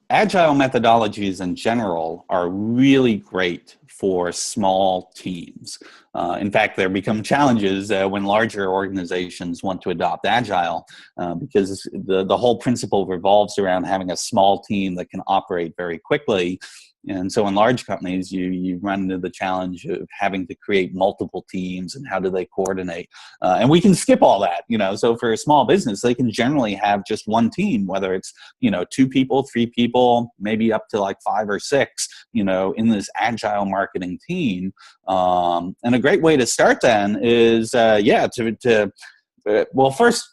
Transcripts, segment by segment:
Agile methodologies in general are really great for small teams. In fact, there become challenges when larger organizations want to adopt Agile because the whole principle revolves around having a small team that can operate very quickly. And so in large companies, you run into the challenge of having to create multiple teams and how do they coordinate. And we can skip all that, so for a small business, they can generally have just one team, whether it's, 2 people, 3 people, maybe up to like 5 or 6, in this Agile marketing team. And a great way to start then is, well, first,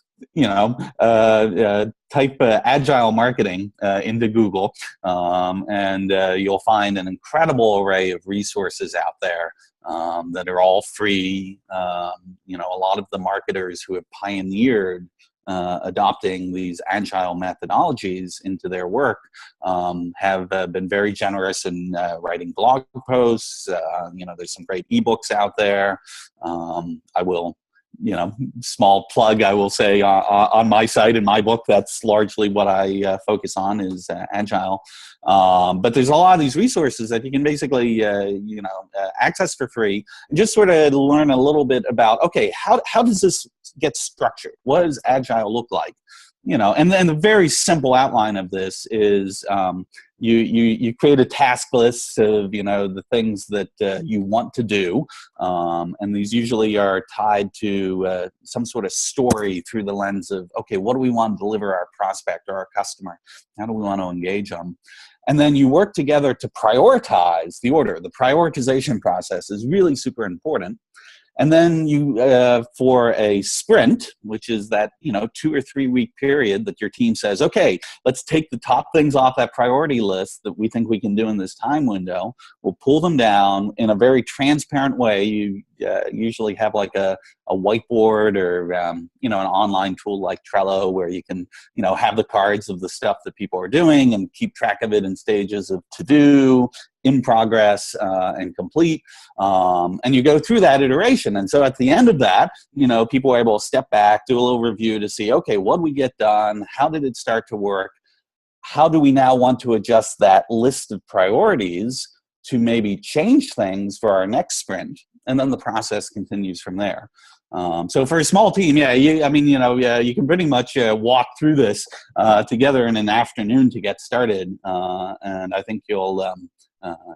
type Agile Marketing into Google, and you'll find an incredible array of resources out there that are all free. A lot of the marketers who have pioneered adopting these Agile methodologies into their work have been very generous in writing blog posts. There's some great ebooks out there. I will small plug, I will say, on my site, in my book, that's largely what I focus on is Agile. But there's a lot of these resources that you can basically, access for free and just sort of learn a little bit about, okay, how does this get structured? What does Agile look like? And then the very simple outline of this is you create a task list of, the things that you want to do. And these usually are tied to some sort of story through the lens of, okay, what do we want to deliver our prospect or our customer? How do we want to engage them? And then you work together to prioritize the order. The prioritization process is really super important. And then you, for a sprint, which is that, 2 or 3 week period that your team says, okay, let's take the top things off that priority list that we think we can do in this time window. We'll pull them down in a very transparent way. You usually have like a whiteboard or, an online tool like Trello where you can, have the cards of the stuff that people are doing and keep track of it in stages of to do, in progress, and complete. And you go through that iteration. And so at the end of that, people are able to step back, do a little review to see, okay, what did we get done? How did it start to work? How do we now want to adjust that list of priorities to maybe change things for our next sprint? And then the process continues from there. So for a small team, you can pretty much walk through this together in an afternoon to get started. And I think you'll,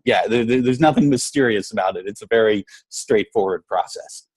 there's nothing mysterious about it. It's a very straightforward process.